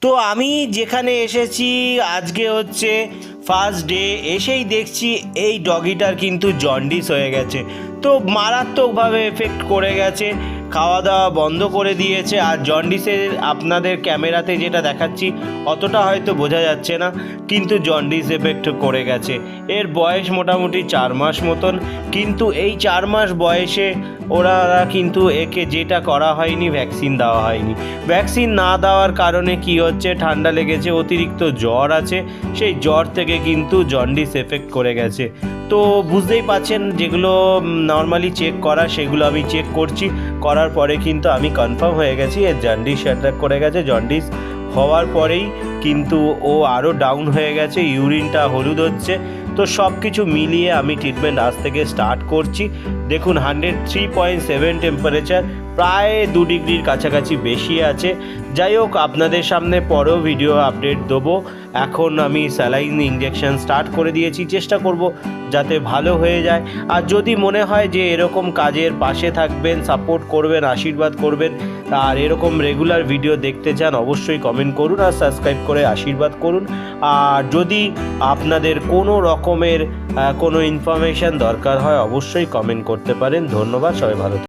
তো আমি যেখানে এসেছি আজকে হচ্ছে ফার্স্ট ডে, এসেই দেখছি এই ডগিটার কিন্তু জন্ডিস হয়ে গেছে। তো মারাত্মকভাবে এফেক্ট করে গেছে, খাওয়া দাওয়া বন্ধ করে দিয়েছে। আর জন্ডিসের আপনাদের ক্যামেরাতে যেটা দেখাচ্ছি অতটা হয়তো বোঝা যাচ্ছে না, কিন্তু জন্ডিস এফেক্ট করে গেছে। এর বয়স মোটামুটি 4 মাস মতন, কিন্তু এই 4 মাস বয়সে ওরা কিন্তু একে যেটা করা হয়নি, ভ্যাকসিন দেওয়া হয়নি। ভ্যাকসিন না দেওয়ার কারণে কি হচ্ছে, ঠান্ডা লেগেছে, অতিরিক্ত জ্বর আছে, সেই জ্বর থেকে কিন্তু জন্ডিস এফেক্ট করে গেছে। তো বুঝতেই পাচ্ছেন, যেগুলো নর্মালি চেক করা সেগুলো আমি চেক করছি, করার পরে কিন্তু আমি কনফার্ম হয়ে গেছি এর জন্ডিস অ্যাটাক করে গেছে। জন্ডিস হওয়ার পরেই কিন্তু ও আরও ডাউন হয়ে গেছে, ইউরিনটা হলুদ হচ্ছে। তো সব কিছু মিলিয়ে আমি ট্রিটমেন্ট আজ থেকে স্টার্ট করছি। দেখুন 103.7 টেম্পারেচার, প্রায় 2 ডিগ্রির কাছাকাছি বেশি আছে। যাই হোক, আপনাদের সামনে পরেও ভিডিও আপডেট দেবো। এখন আমি স্যালাইন ইঞ্জেকশন স্টার্ট করে দিয়েছি, চেষ্টা করব যাতে ভালো হয়ে যায়। আর যদি মনে হয় যে এরকম কাজের পাশে থাকবেন, সাপোর্ট করবেন, আশীর্বাদ করবেন, আর এরকম রেগুলার ভিডিও দেখতে চান, অবশ্যই কমেন্ট করুন আর সাবস্ক্রাইব করে আশীর্বাদ করুন। আর যদি আপনাদের কোনো রকমের কোনো ইনফরমেশান দরকার হয়, অবশ্যই কমেন্ট করতে পারেন। ধন্যবাদ, সবাই ভালো থাকুন।